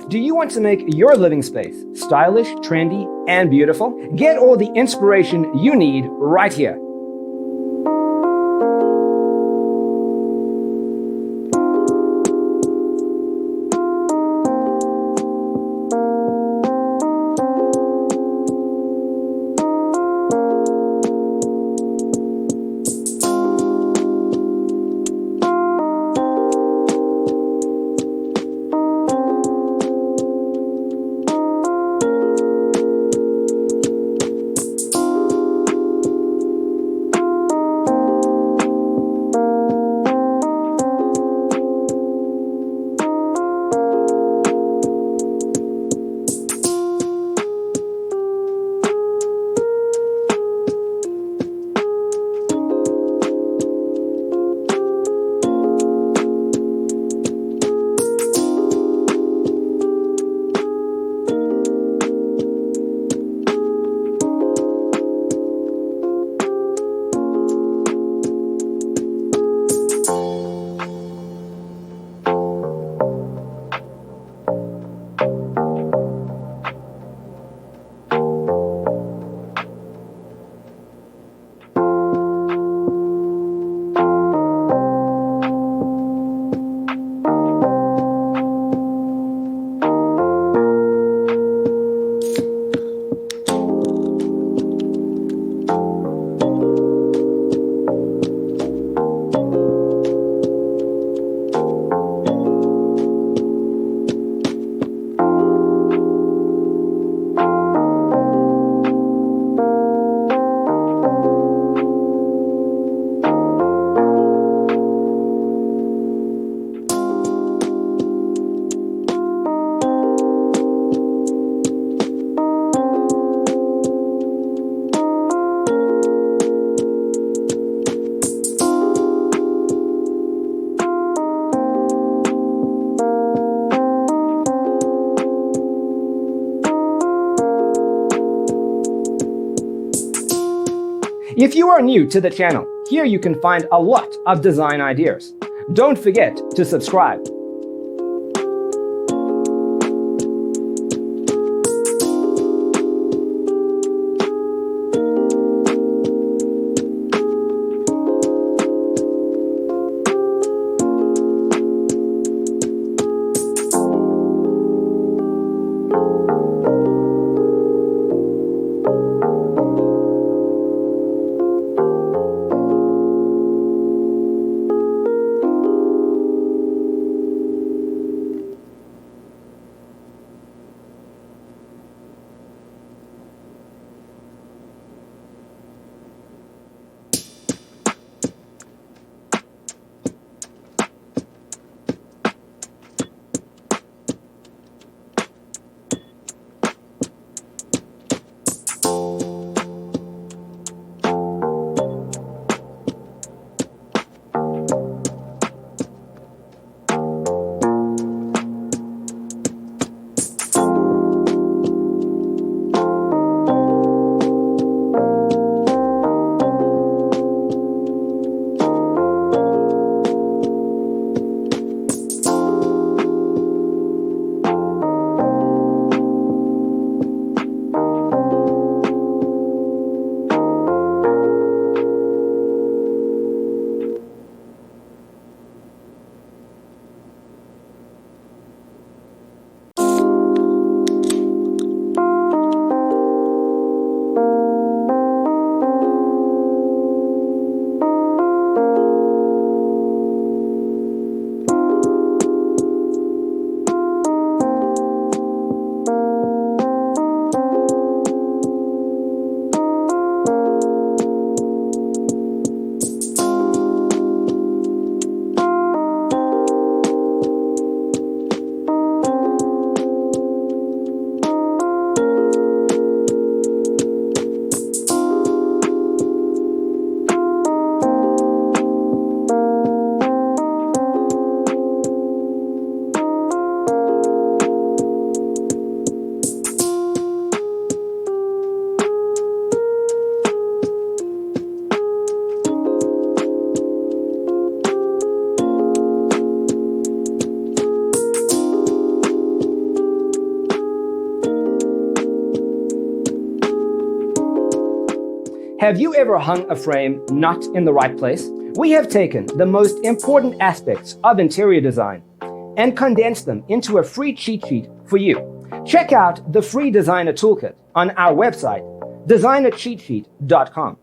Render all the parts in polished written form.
Do you want to make your living space stylish, trendy, and beautiful? Get all the inspiration you need right here. If you are new to the channel, here you can find a lot of design ideas. Don't forget to subscribe. Have you ever hung a frame not in the right place? We have taken the most important aspects of interior design and condensed them into a free cheat sheet for you. Check out the free designer toolkit on our website, designercheatsheet.com.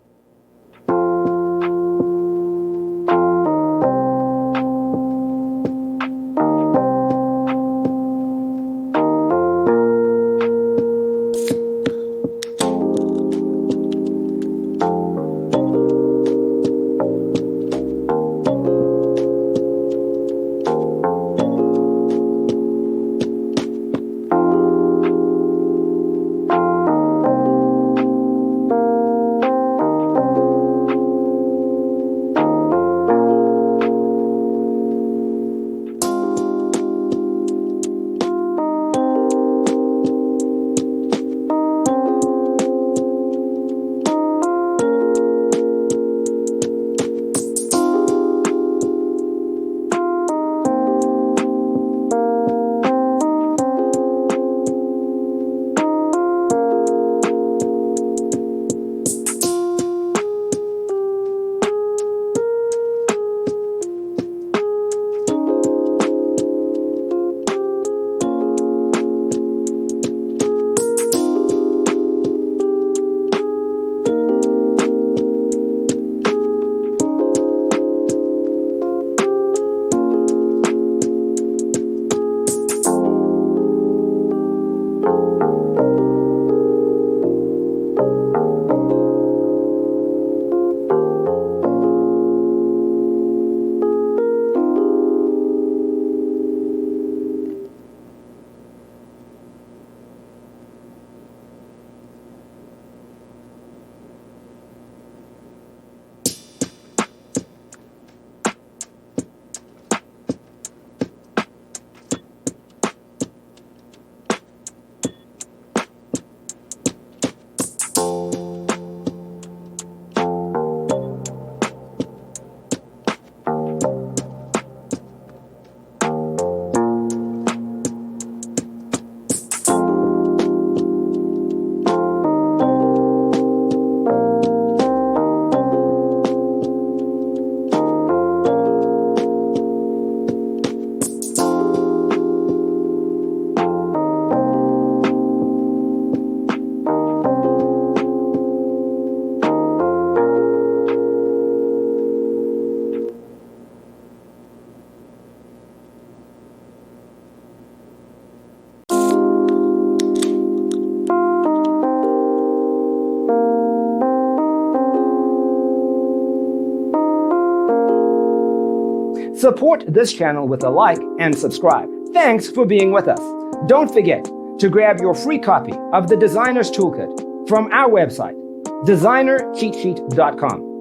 Support this channel with a like and subscribe. Thanks for being with us. Don't forget to grab your free copy of the Designer's Toolkit from our website, designercheatsheet.com.